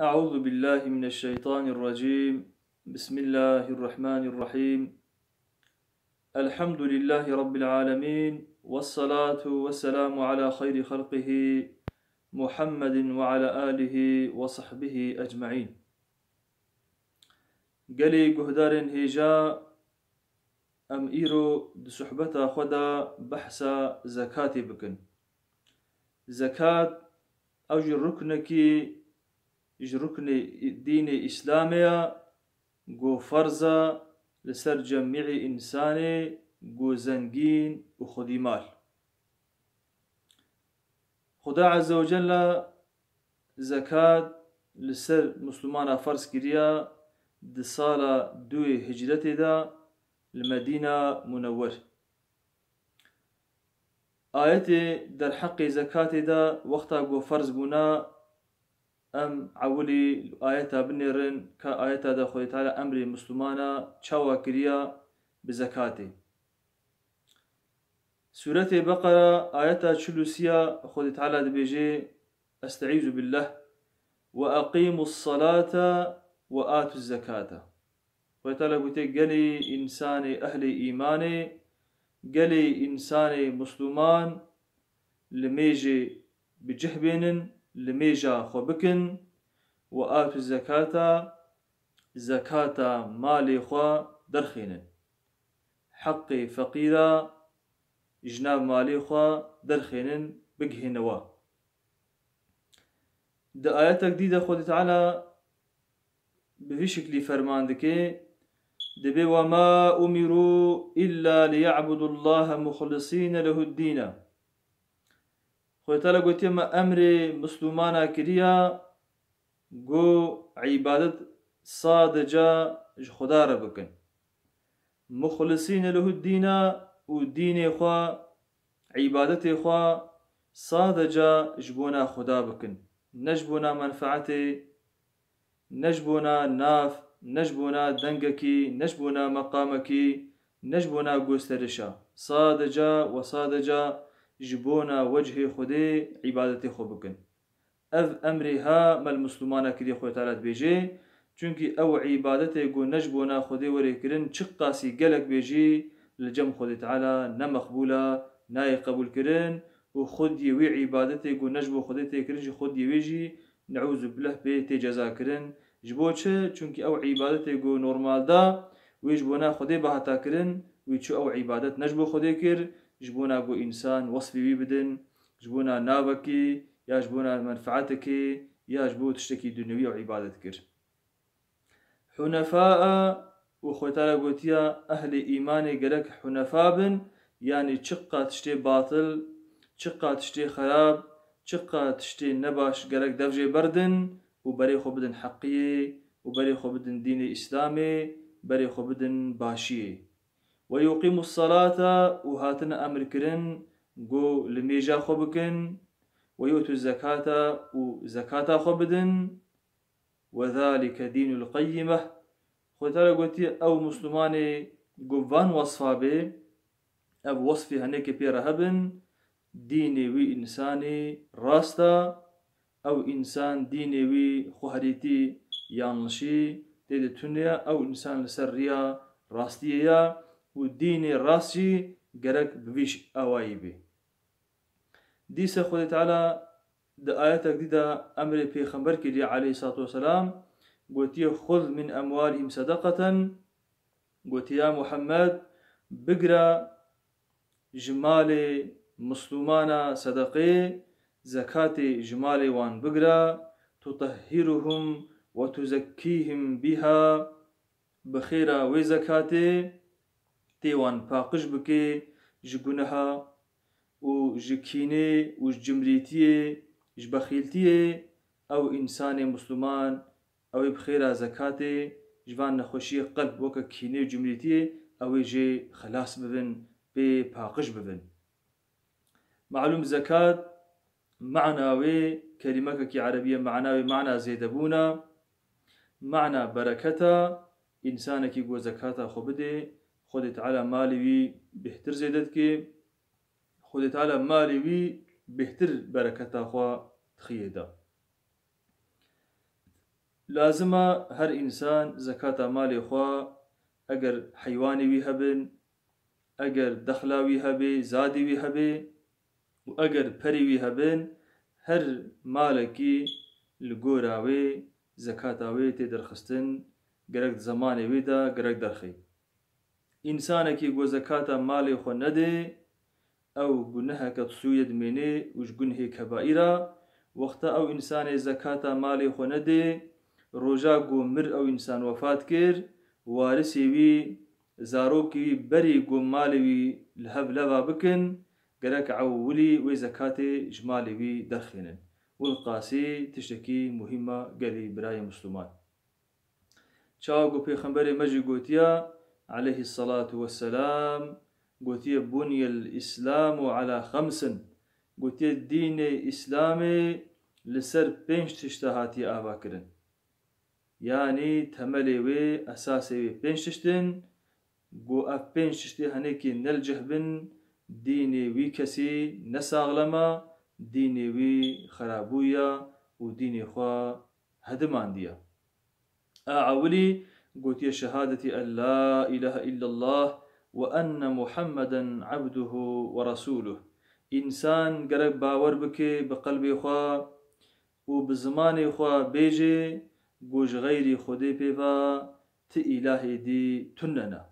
أعوذ بالله من الشيطان الرجيم. بسم الله الرحمن الرحيم. الحمد لله رب العالمين، والصلاة والسلام على خير خلقه محمد وعلى آله وصحبه أجمعين. قلي قهدار هيجا أم إيرو دسحبتا خدا بحثا زكاة بكن. زكاة أوجي ركنكي ركن دين إسلامية جو فرزة لسر جميع إنساني جو زنجين وخدي مال. خدا عز وجل زكاة لسر مسلمان فرز كريا دي صالة دوي هجرتي دا المدينة منور. آياتي در حق زكاة دا وقتا جو فرز بنا أم عولي آياتا بنيرن كآياتا دا خدي تعالى أمر مسلمانا چاوا كريا بزكاته. سورة بقرة آياتا چلوسيا خدي تعالى دبيجي استعيذ بالله وأقيموا الصلاة وآتوا الزكاة. خدي تعالى قلت قلي إنساني أهل إيماني قلي إنساني مسلمان لميجي بجهبين لميجا خبكن وآتوا الزكاة زكاة مالي خوا درخين حقي فقيرا جناب مالي خوا درخين بقهنوا. دا آيات جديدة خود تعالى بشكل فرمان دكي دبي وما أمروا إلا ليعبدوا الله مخلصين له الدين. خود تعالى قلت يما أمر مسلمانا كريا جو عبادت صادجة خدا ربكن مخلصين له الدين ودين خوا عبادت خوا صادجة جبونا خدا بكن نجبونا منفعتي نجبونا ناف نجبونا دنگكي نجبونا مقامكي نجبونا قوسترشا صادجة وصادجة جبونا وجه خدي عبادتي خو بكن. اف امرها ما المسلمان كدي خو تعالى بيجي چونكي او عبادتي جو نجبونا خدي وري كرن چقاسي قلق بيجي لجم خدي تعالى نمقبولا ناي قبول كرن وخد يوي عبادتي جو نجبو خدي تكرن خد يويجي نعوذ بالله بيتي جزا كرن جبوچه چونكي او عبادتي جو نورمال دا ويجبونا خدي بهتا كرن ويچو او عبادت نجبو خدي كر جبونا جو إنسان وصفي بدن جبونا نابكي يا جبونا منفعتك يا جبو تشتكي دنيوية وعبادتك. حنفاء وخوتالا قوتيا أهل إيماني قلق حنفاء بن يعني چقا تشتي باطل چقا تشتي خراب چقا تشتي نباش قلق دفجي بردن وبري خو بدن حقية وبري خو بدن دين إسلامي بري خو بدن باشية. ويقيم الصلاة وهاتنا أمر كرن جو لميجا خبكن ويؤتوا الزكاة وزكاة خبدن وذلك دين القيمة. خوتالا قلتي أو مسلماني قبان وصفا بي أو وصفي هنيك بيرهبن ديني وي إنساني راستا أو إنسان ديني وي خهريتي يانلشي تيدي تنيا أو إنسان لسريا راستيا والدين الراسي قرق بفيش أوايبي. ديسا خود تعالى دا آيات جديدة أمر بيخمبر كدي عليه الصلاة والسلام قلت خذ من أموالهم صدقة قلت يا محمد بقرا جمال مسلمانا صدقي زكاة جمال وان بقرا تطهرهم وتزكيهم بها بخيرا وزكاتي تيوان باقش بكي جبنها وجكيني وجمريتي جبخيلتي او انسان مسلمان او بخيرا زكاتي جوان نخوشي قلب وكا كيني وجمريتي او جي خلاص ببن باقش ببن. معلوم زكاة معناوي كلمة كي عربية معناوي معنى زيدبونا معنى بركتا إنسانك يقول زكاة خبده خود تعالى مالي بهتر زيدتك خود تعالى مالي بهتر بركتا خوا تخيدا. لازمە هەر ئینسان زەکاتە ماڵی خوا ئەگەر حیوانی وی هەبن، ئەگەر دەخلاوی هەبێ، زادی وی هەبێ و ئەگەر پەری وی هەبن، هەر مالێکی لە گۆراوێ زەکاتاوێ تێدەرخستن گەرەک زەمانێ وێدا گەرەک دەرخی. ئینسانێکی گۆ زەکاتە ماڵی خۆ نەدێ ئەو گونەهەکە سوویە دمێنێ وش گونهێ کەبائیرە. وەختە ئەو ئینسانێ زەکاتە ماڵی خۆ نەدێ ڕۆژا گۆ مر ئەو ئینسان وەفات کرد، وارسێوی زارۆکی بەری گۆ ماڵێوی لە هەب لەوا بکن گەرەک عەوولی وێ زەکاتێ ژ ماڵێوی دەرخێنن. والقاسی تشتێکی مهمە گەلی برای مسلمان. چاوە گۆ پێغەمبەرێ مەژی گوتیە عليه الصلاة والسلام گوتیە بني الإسلام على خمس، گوتیە دینێ ئیسلامێ لەسەر 5 تشتە هاتی ئاواکردن. یعنی تەمەلێ وێ ئەساسێ وێ 5 تشتن گۆ ئەف 5 تشتێ هەنێکی نەلجەه بن دینێ وی کەسی نەساغلەمە، دینێ وی خرابوویە و دینێ خوا هەدماندیە. ئاولی گوتیە شهادەتی ئەن لا إله إلا الله وأن محمدا عبده ورسوله. ئینسان گەرەک باوەڕ بکێ بە قەلبێ خوا و بە زمانێ خوا بێژێ گۆژ غەیری خودێ پێوا تی ئیلاهێ دی تونەنە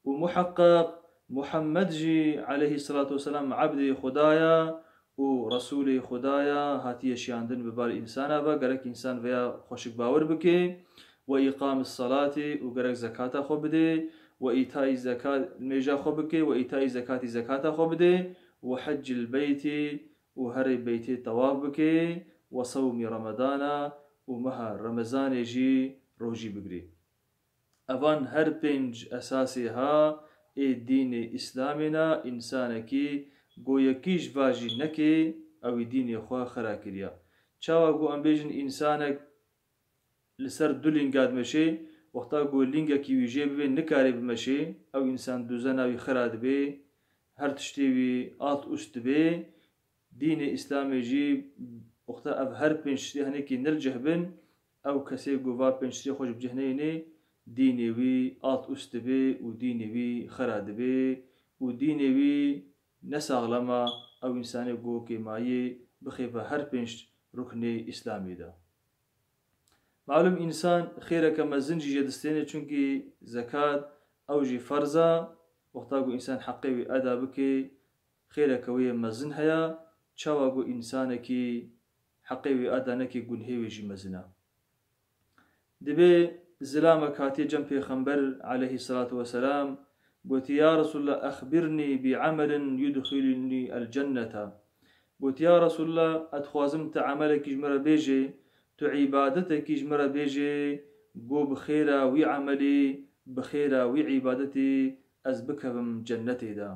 و محقق محمد جی عليه الصلاة والسلام عبدی خدایە و رسولی خدایە هاتیە شیاندن ببار ئینسانە بە گەرەک ئینسان وەیە خۆشک باوەڕ بکێ و ئیقام الصلاة و گەرەک زەکاتە خۆ بدێ و ئیتای زەکات نوێژە خۆ بکێ و ئیتای زەکاتی زەکاتە خۆ بدێ و حج البيت و هەرێ بەیتێ تەواف بکێ و صومی ڕەمەدانە و مەها ڕەمەزانێژی ڕۆژی بگرێ. ئەوان هەر 5 ئەساسێ ها ئێ دینێ ئیسلامێنە ئینسانێکی گۆیەکیش ڤاژی نەکێ ئەوی دینێ خوا خەرا کردیە. چاوە گۆ ئەمبێژن ئینسانێک لەسەر دوو لینگات مەشێ وەختا گۆ لینگێکی ویژێ ببێ نکارێ بمەشێ ئەو ئینسان دووزە ناوی خەرا دەبێ هەر تشتێوی ئات ئوست بێ. دینێ ئیسلامێژی وەختە ئەف هەر 5 تشتێ هەنێکی نەلجەه بن ئەو کەسێ گۆڤا 5 تشتێ خۆش بجەهنێنێ دینێوی ئات ئوست بێ و دینێوی خەرا دەبێ و دینێوی نەساغلەمە ئەو ئینسانێ گۆ کێمایێ بخێ بە هەر 5 ڕوکنێ ئیسلامیدا. معلوم ئینسان خێرەکە مەزنجی جێدەستێنێ چونکی زەکات ئەوژی فەرزە وەختا گۆ ئینسان حەقێوی ئەدا بکێ خێرەکەوەیە مەزن هەیە. چاوە گۆ ئینسانێکی حەقێوی ئەدا نەکێ گونهێوێژی مەزنە. دەبێ زلامە کاتێ جەم پێغەمبەر عليه الصلاة والسلام گوتی یا رسول الله أخبرني بعمل يدخلني الجنة. گوتی یا رسول الله ئەتخوازم تە عەمەلێکیش مەرە بێژێ تو عیبادەتێکیش مەرە بێژێ گۆ بخێرە وی عەمەلی بخێرە وی عیبادەتی ئەس بکەوم جەنەتێدا.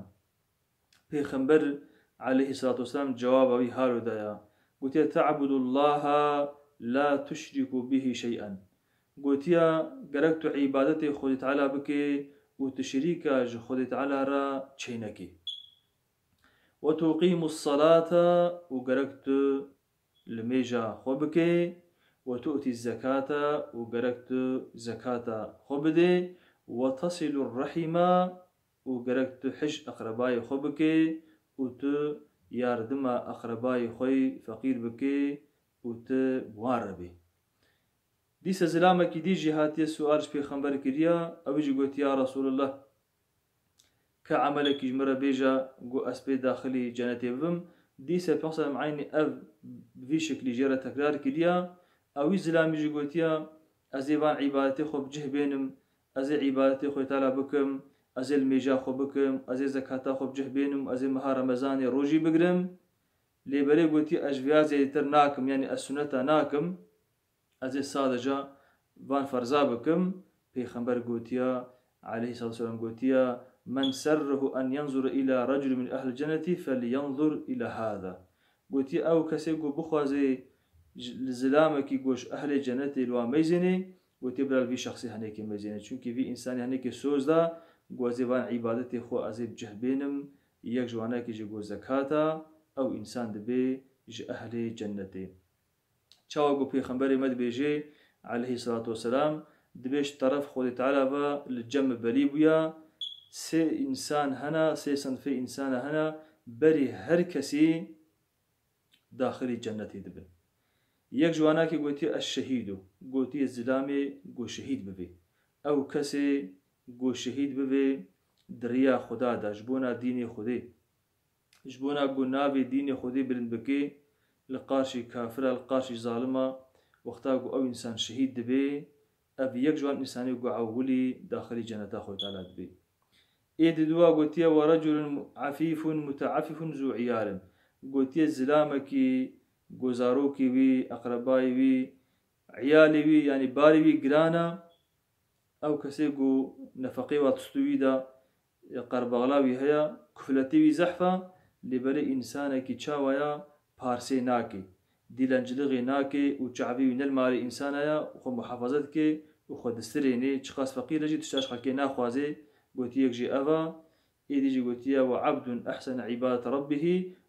پێغەمبەر عليه الصلاة والسلام جوابەوی هارودایە گوتیە تعبد الله لا تشرك به شيئا. گوتیە گەرەک تو عیبادەتی خودی تعالی بکێ و تشریکە ژ خودی تعالی را چێ نەکێ و تقیم الصلاة و گەرەک تو لمێژە خۆ بکێ و تؤتی الزەکاة و گەرەک تو زەکاتە خۆ بدێ و تصل الرحم و گەرەک تو حش ئەقرەبای خۆ بکێ و تو یاردمە ئەقرەبای خۆی فەقیر بکێ و تو بوارە بێ. دیسە زلامێکی دیژی هاتیە سوالش پێغەمبەر کردیە ئەویژی گوتی یا رسول الله کە عەمەلێکیش مەرە بێژە گۆ ئەس پێ داخلی جەنەتێ ببم. دیسە پێغەمبەر عینی ئەv vî şeklî jê re tekrar kiriya ewî zilamî jî gotiya ez ê van îbadetê xwe bicih bênim, ez ê îbadetê xwe tala bikim, ez ê li mêja xwe bikim, ez ê zekata xwe bicih bênim, ez ê meha Remezanê rojî bigirim. Lêberê gotiye ez ji vêya zêdetir nakim, yani ez suneta nakim, ez ê sadeca van ferza bikim. Pêxember gotiya aleyhi salatu vesselam gotiya من سره أن ينظر إلى رجل من أهل الجنة فلينظر إلى هذا. قلتي أو كسيكو بخوازي لزلامكي قوش أهل الجنة الوا ميزيني قلتي برال في شخصي هنيك ميزيني چونكي في إنسان هنيك سوز دا قوازي وان عبادتي خو أزيب جهبينم يك جواناكي جي قو زكاة أو إنسان دبي جي أهل جنة. چاوة قو پیغمبر مد بيجي عليه الصلاة والسلام دبيش طرف خود تعالى الجم بليبيا سي إنسان هنا سي صنفي إنسان هنا بري هر كسي داخل الجنة دبن يك جواناكي قوتي الشهيد قوتي الزلامي قو شهيد ببي أو كسي قو شهيد ببي دريا خدا دا جبونا ديني خدي جبونا قو نابي ديني خدي برن بكي لقارشي كافرة لقارشي ظالمة وقتا قو أو إنسان شهيد دبي أبي يك جوان إنساني قو عولي داخل جنة أخوة تعالى دبي إيد دوا قوتي ورجل عفيف متعفف ذو عيال قوتي الزلامكي گوزاروکی وی اقربای وی عیالی وی يعني باری وی گرانا او کسی گو نفقی و تستوی دا قربغلاوی هیا کفلتی وی زحفا لبری انسانه کی چاویا پارسی ناکی دیلنجلغی ناکی و چعبی وی نلماری انسانه یا خو محافظت که و خو دسترینی چقاس فقیر جی تشتاش خلکی ناخوازی گوتی یک جی اوه ایدی جی گوتیا وعبد احسن عبادة ربه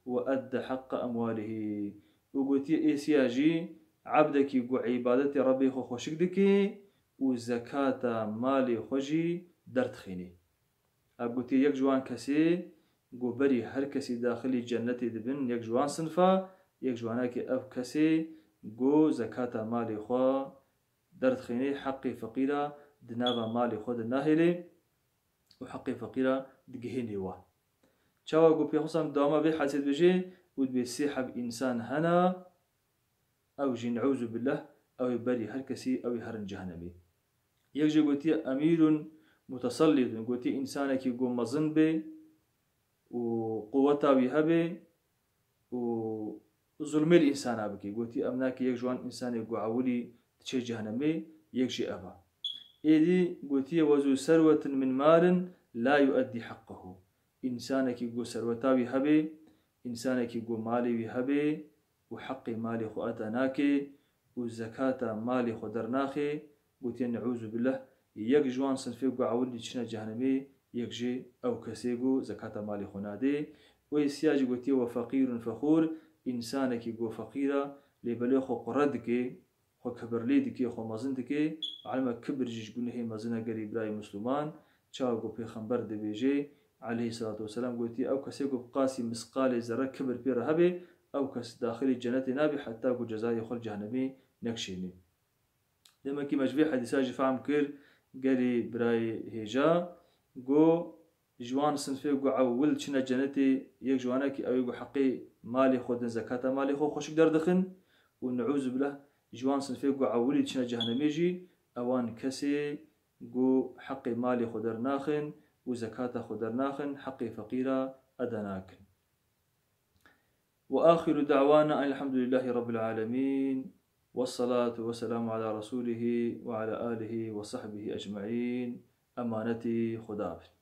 وأدى حق أمواله وقوتي إيسياجي عبدك يقو عبادة ربي خو خوشك دكي وزكاة مالي خوشي درت خيني أقوتي يك جوان كسي قو بري هر كسي داخلي جنتي دبن يك جوان صنفا يك جواناكي أف كسي قو زكاة مالي خو درت خيني حقي فقيرة دنابا مالي خو دناهلي وحقي فقيرة دقهيني واه چاوا قو بيخصم دوما بي حاسد بجي ود بيسيحب إنسان هنا أو جي نعوذ بالله أو يبري هركسي أو يهرن جهنمي يجي قوتي أمير متسلط قوتي إنسانك يقوم مظن بي وقوتا بيهبي وظلمي الإنسان بكي قوتي أمناك يجوان إنسان يقو عولي تشي جهنمي يجي أبا إيدي قوتي وزو سروة من مال لا يؤدي حقه إنسانك يقو سروتا بيهبي إنسانك يقو مالي بيهبي وحقي مالي خو أتناكي والزكاة مالي خو درناخي قوتي نعوذ بالله يك جوان صنفي قو عولي تشنا جهنمي يكجي أو كسيقو زكاة مالي خو نادي ويسياج قوتي وفقير فخور إنسانك يقو فقيرة لبلي خو قردكي خو كبرليدكي خو مزندكي علما كبر جيش قنهي مزنا قريب راي مسلمان چاو قو بيخنبر دبيجي عليه الصلاة والسلام قلتي أو كسيكو بقاسي مسقال زرق كبر بير هبي أو كس داخل الجنة نابي حتى قو جزاي يخل جهنمي نكشيني لما كي مجبي حديثاجي فهم كير قالي براي هيجا قو جوان صنفي قو عول چنا جنتي يك جواناكي أو يقو حقي مالي خودن زكاة مالي خو خوشك دردخن ونعوذ بالله جوان صنفي قو عولي چنا جهنمي جي أوان كسي قو حقي مالي خودر ناخن وزكاة خدرناخن حقي فقيرة أدناكن وآخر دعوانا أن الحمد لله رب العالمين والصلاة والسلام على رسوله وعلى آله وصحبه أجمعين أمانتي خدافن